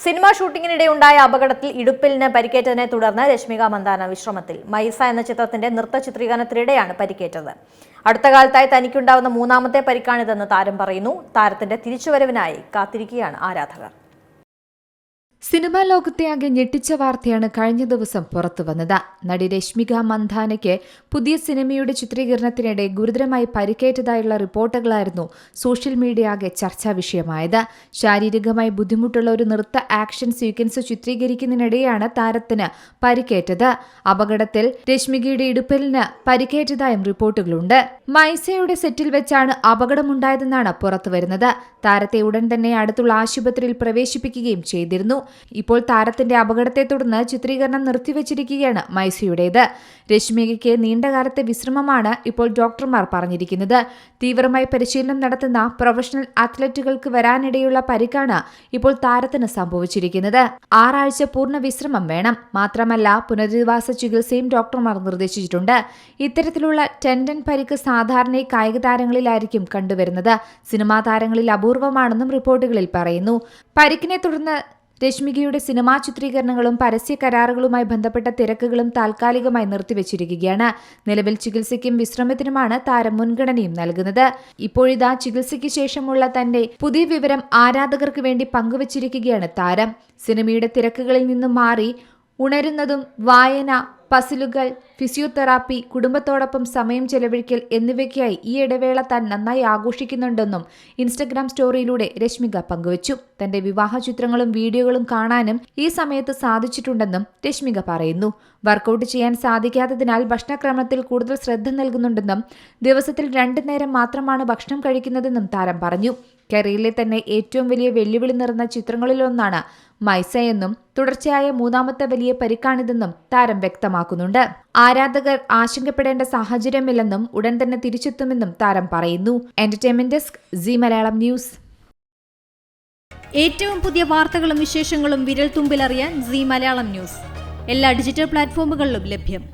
Cinema ഷൂട്ടിങ്ങിനിടെ ഉണ്ടായ അപകടത്തിൽ ഇടുപ്പിലിന് പരിക്കേറ്റതിനെ തുടർന്ന് രശ്മിക മന്ദാന വിശ്രമത്തിൽ. മൈസ എന്ന ചിത്രത്തിന്റെ നൃത്ത ചിത്രീകരണത്തിനിടെയാണ് പരിക്കേറ്റത്. അടുത്ത കാലത്തായി തനിക്കുണ്ടാവുന്ന മൂന്നാമത്തെ പരിക്കാണിതെന്ന് താരം പറയുന്നു. താരത്തിന്റെ തിരിച്ചുവരവിനായി കാത്തിരിക്കുകയാണ് ആരാധകർ. സിനിമാ ലോകത്തെയാകെ ഞെട്ടിച്ച വാർത്തയാണ് കഴിഞ്ഞ ദിവസം പുറത്തുവന്നത്. നടി രശ്മിക മന്ദാനയ്ക്ക് പുതിയ സിനിമയുടെ ചിത്രീകരണത്തിനിടെ ഗുരുതരമായി പരിക്കേറ്റതായുള്ള റിപ്പോർട്ടുകളായിരുന്നു സോഷ്യൽ മീഡിയ ആകെ ചർച്ചാ വിഷയമായത്. ശാരീരികമായി ബുദ്ധിമുട്ടുള്ള ഒരു നൃത്ത ആക്ഷൻ സീക്വൻസ് ചിത്രീകരിക്കുന്നതിനിടെയാണ് താരത്തിന് പരിക്കേറ്റത്. അപകടത്തിൽ രശ്മികയുടെ ഇടുപ്പലിന് പരിക്കേറ്റതായും റിപ്പോർട്ടുകളുണ്ട്. മൈസയുടെ സെറ്റിൽ വെച്ചാണ് അപകടമുണ്ടായതെന്നാണ് പുറത്തുവരുന്നത്. താരത്തെ ഉടൻ തന്നെ അടുത്തുള്ള ആശുപത്രിയിൽ പ്രവേശിപ്പിക്കുകയും ചെയ്തിരുന്നു. ഇപ്പോൾ താരത്തിന്റെ അപകടത്തെ തുടർന്ന് ചിത്രീകരണം നിർത്തിവച്ചിരിക്കുകയാണ് മൈസയുടേത്. രശ്മികയ്ക്ക് നീണ്ടകാലത്തെ വിശ്രമമാണ് ഇപ്പോൾ ഡോക്ടർമാർ പറഞ്ഞിരിക്കുന്നത്. തീവ്രമായി പരിശീലനം നടത്തുന്ന പ്രൊഫഷണൽ അത്ലറ്റുകൾക്ക് വരാനിടയുള്ള പരിക്കാണ് ഇപ്പോൾ താരത്തിന് സംഭവിച്ചിരിക്കുന്നത്. 6 ആഴ്ച പൂർണ്ണ വിശ്രമം വേണം. മാത്രമല്ല പുനരധിവാസ ചികിത്സയും ഡോക്ടർമാർ നിർദ്ദേശിച്ചിട്ടുണ്ട്. ഇത്തരത്തിലുള്ള ടെൻഡൻ പരിക്ക് സാധാരണയായി കായിക താരങ്ങളിലായിരിക്കും കണ്ടുവരുന്നത്. സിനിമാ താരങ്ങളിൽ അപൂർവമാണെന്നും റിപ്പോർട്ടുകളിൽ പറയുന്നു. പരിക്കിനെ തുടർന്ന് രശ്മികയുടെ സിനിമാ ചിത്രീകരണങ്ങളും പരസ്യ കരാറുകളുമായി ബന്ധപ്പെട്ട തിരക്കുകളും താൽക്കാലികമായി നിർത്തിവച്ചിരിക്കുകയാണ്. നിലവിൽ ചികിത്സയ്ക്കും വിശ്രമത്തിനുമാണ് താരം മുൻഗണനയും നൽകുന്നത്. ഇപ്പോഴിതാ ചികിത്സയ്ക്ക് ശേഷമുള്ള തന്റെ പുതിയ വിവരം ആരാധകർക്ക് വേണ്ടി പങ്കുവച്ചിരിക്കുകയാണ് താരം. സിനിമയുടെ തിരക്കുകളിൽ നിന്നും മാറി ഉണരുന്നതും വായന, പസിലുകൾ, ഫിസിയോതെറാപ്പി, കുടുംബത്തോടൊപ്പം സമയം ചെലവഴിക്കൽ എന്നിവയ്ക്കായി ഈ ഇടവേള താൻ നന്നായി ആഘോഷിക്കുന്നുണ്ടെന്നും ഇൻസ്റ്റഗ്രാം സ്റ്റോറിയിലൂടെ രശ്മിക പങ്കുവച്ചു. തന്റെ വിവാഹ ചിത്രങ്ങളും വീഡിയോകളും കാണാനും ഈ സമയത്ത് സാധിച്ചിട്ടുണ്ടെന്നും രശ്മിക പറയുന്നു. വർക്കൗട്ട് ചെയ്യാൻ സാധിക്കാത്തതിനാൽ ഭക്ഷണക്രമത്തിൽ കൂടുതൽ ശ്രദ്ധ നൽകുന്നുണ്ടെന്നും ദിവസത്തിൽ 2 നേരം മാത്രമാണ് ഭക്ഷണം കഴിക്കുന്നതെന്നും താരം പറഞ്ഞു. കരിയറിലെ തന്നെ ഏറ്റവും വലിയ വെല്ലുവിളി നിറഞ്ഞ ചിത്രങ്ങളിലൊന്നാണ് മൈസ എന്നും തുടർച്ചയായ മൂന്നാമത്തെ വലിയ പരിക്കാണിതെന്നും താരം വ്യക്തമാക്കുന്നുണ്ട്. ആരാധകർ ആശങ്കപ്പെടേണ്ട സാഹചര്യമില്ലെന്നും ഉടൻ തന്നെ തിരിച്ചെത്തുമെന്നും താരം പറയുന്നു. Entertainment desk, C Malayalam news. ഏറ്റവും പുതിയ വാർത്തകളും വിശേഷങ്ങളും വിരൽ തുമ്പിലറിയാൻ സി മലയാളം ന്യൂസ് എല്ലാ ഡിജിറ്റൽ പ്ലാറ്റ്ഫോമുകളിലും ലഭ്യം.